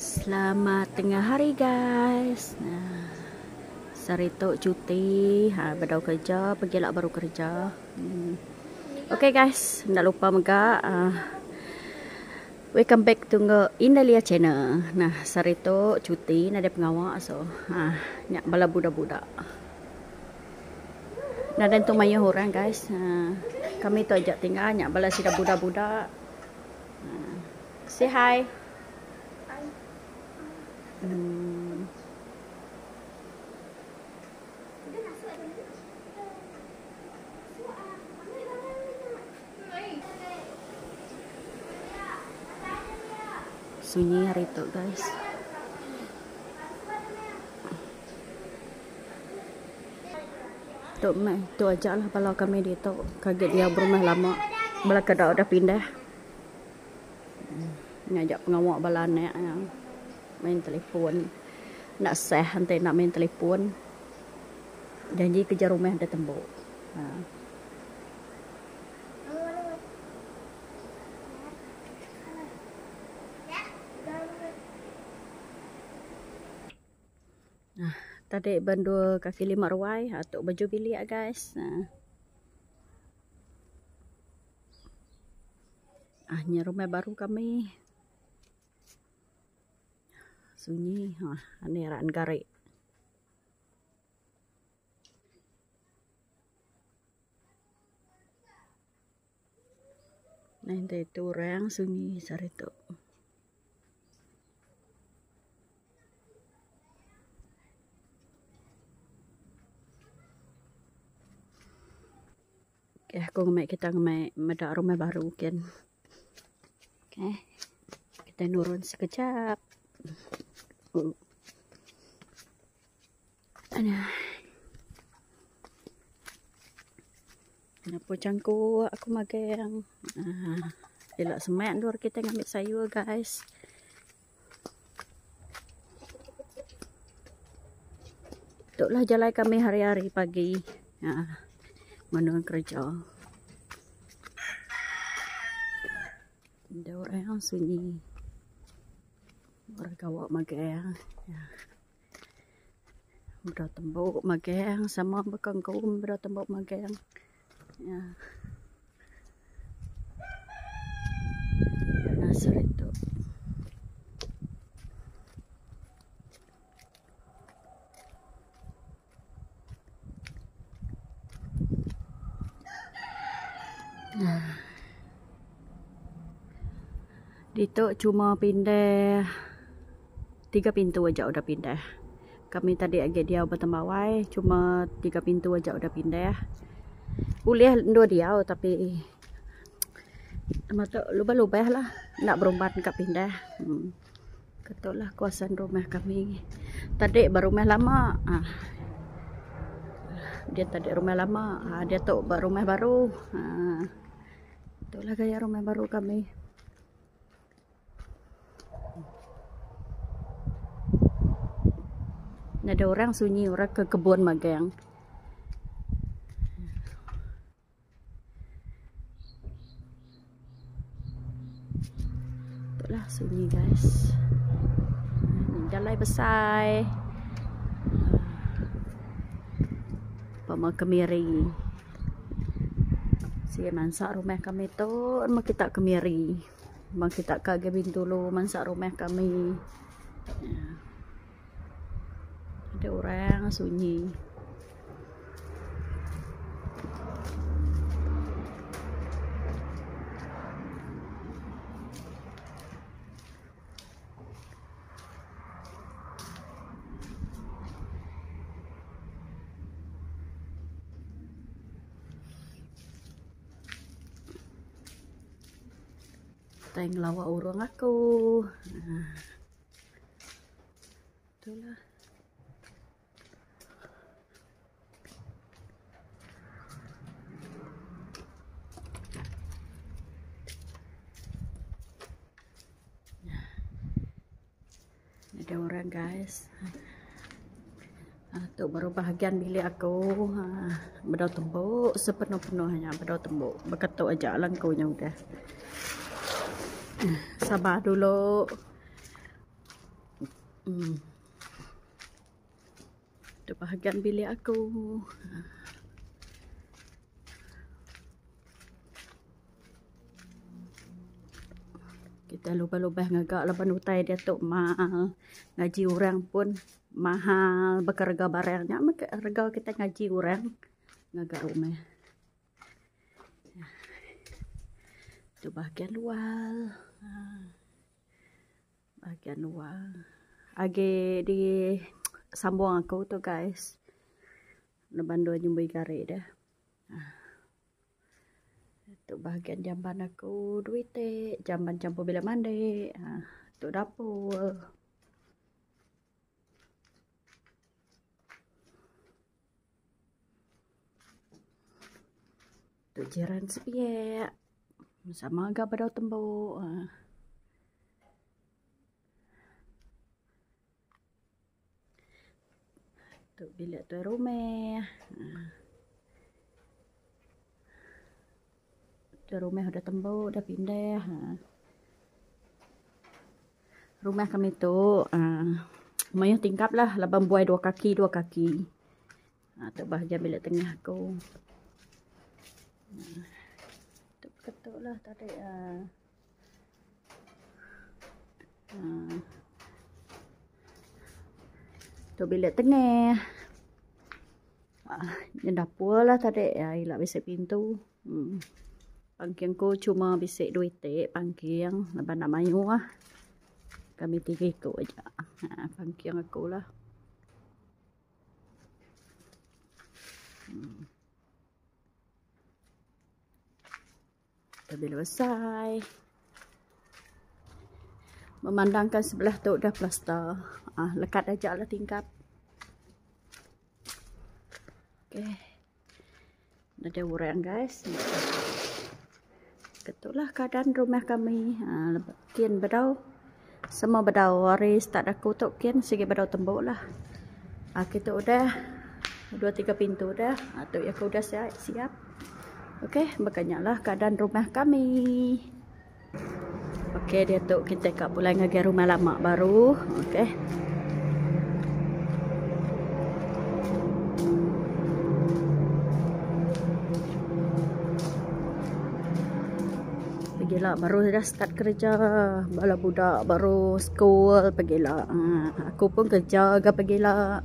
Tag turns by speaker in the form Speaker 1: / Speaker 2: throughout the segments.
Speaker 1: Selamat tengah hari guys. Nah, Sarito cuti, baru kerja, pergilah baru kerja. Okay guys, tak lupa juga welcome back to Indalia channel. Nah, Sarito cuti, ada pengawal so. Nyak bala budak-budak. Nah, dan tu mayu orang guys. Kami tu ajak tinggal nyak bala sida budak-budak. Say hi. Sunyi hari itu guys. Tu aja lah kalau kami di tu kaget dia berumah lama. Bala kada udah pindah. Ngajak pengawak bala nek main telefon. Nak seh nanti nak main telefon. Janji kejar rumah ada tembok. Tadi bandu kaki 5 ruai atau baju bilik guys. Ini rumah baru kami. Sunyi, ini ran garik. Nah, itu orang sunyi Sarito. Aku kita medak rumah baru kan. Okay. Kita nurun sekejap. Kenapa cangku aku magang. Elak semak luar kita ngambil sayur guys. Itulah jalan kami hari-hari pagi. Menuju kerja. Ada orang yang sunyi. Orang kawak magang. Udah tembok magang sama bekangkum udah tembok magang. Nasir itu. Dito cuma pindah 3 pintu aja udah pindah. Kami tadi agak dia bertembawai cuma 3 pintu aja udah pindah. Boleh 2 dia tapi mata lubah-lubah lah nak berumpat ke pindah. Ketulah kawasan rumah kami. Tadi baru rumah lama. Dia tadi rumah lama. Dia tu rumah baru. Itulah gaya rumah baru kami. Ada orang sunyi, orang ke kebun magang. Itulah sunyi guys. Jalan besar. Pama kemiri. Si mansak rumah kami tu, mak kita kemiri. Mak kita kagak bintu lu mansak rumah kami. Ada orang sunyi. Teng lawa urang aku. Itulah. Ada orang guys. Tu baru bahagian bilik aku. Bedau tembok sepenuh-penuhnya bedau tembok. Beketuk aja langkunya udah. Sabar dulu. Itu bahagian bilik aku. Kita lubah-lubah ngagak laban utai dia tu mahal. Ngaji orang pun mahal. Bekerja barangnya. Harga kita ngaji orang. Ngagak rumah. Itu bahagian luar. Bahagian luar. Agi di sambung aku tu guys. Laban dua nyumbui garik dah. Itu bahagian jamban aku, duit jamban campur bila mandi. Itu dapur. Itu jiran sepiak. Sama agak pada tembok. Itu bilik tu rumah. Rumah udah tembok, udah pindah. Rumah kami tu lumayan tingkap lah, laban buai 2 kaki. Tu bahagian bilik tengah aku. Tu ketuk lah tadi. Tu bilik tengah. Yang dapur lah tadi. Hilap bisik pintu. Pangkiangku cuma bisik duit pangkiang. Lepas nak mayu lah. Kami 3 ikut aja. Pangkiang aku lah. Dah bila selesai. Memandangkan sebelah tu dah plaster. Lekat aja lah tingkap. Okay. Ada orang guys. Itulah keadaan rumah kami. Kian bedau. Semua bedau. Waris tak ada kutuk kian. Sige bedau tembok lah. Kita udah 2-3 pintu dah. Tu aku udah siap. Okey. Makanya lah keadaan rumah kami. Okey. Dia tu kita kat pulai ngagi rumah lama baru. Okey. Pergilah baru dah start kerja. Bala budak baru school pergilah. Aku pun kerja agak pergilah.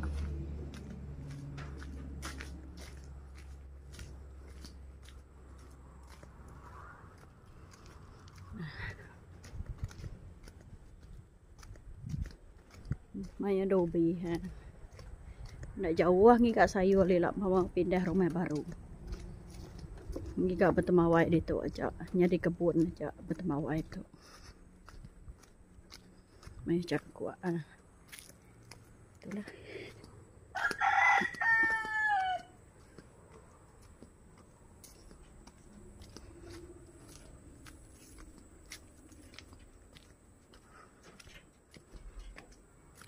Speaker 1: Maya dobi nak jauh lah ni kat sayur lelak mama pindah rumah baru. Giga bertemawai di tu aja. Nyari kebun aja bertemawai tu. Macam kuat. Itulah.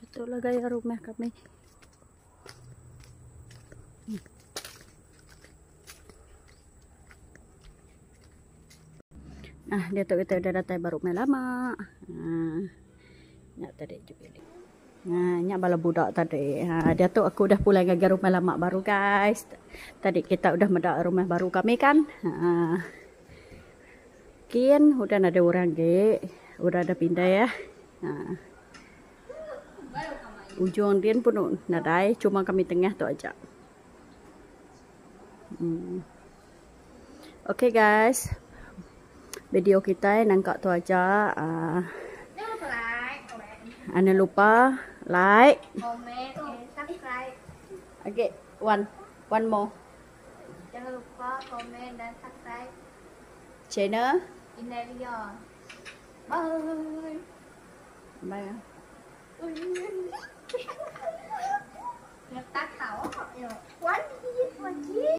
Speaker 1: Itulah gaya rumah kami. Dia tu kita udah datang baru main lama. Nyak tadi je pilih. Nyak bala budak tadi. Dia tu aku udah pulai gagal rumah lama baru guys. Tadi kita udah mendak rumah baru kami kan. Kian udah ada orang ge. Udah ada pindah ya. Ujung dia pun nadai. Cuma kami tengah tu aja. Okay guys. Video kita nangkak tu aja. Jangan lupa like,
Speaker 2: comment, and subscribe.
Speaker 1: Okay, one more.
Speaker 2: Jangan lupa komen dan subscribe
Speaker 1: Channel.
Speaker 2: Inelion. Bye.
Speaker 1: Bye.
Speaker 2: Người ta khảo họ rồi. Quán gì?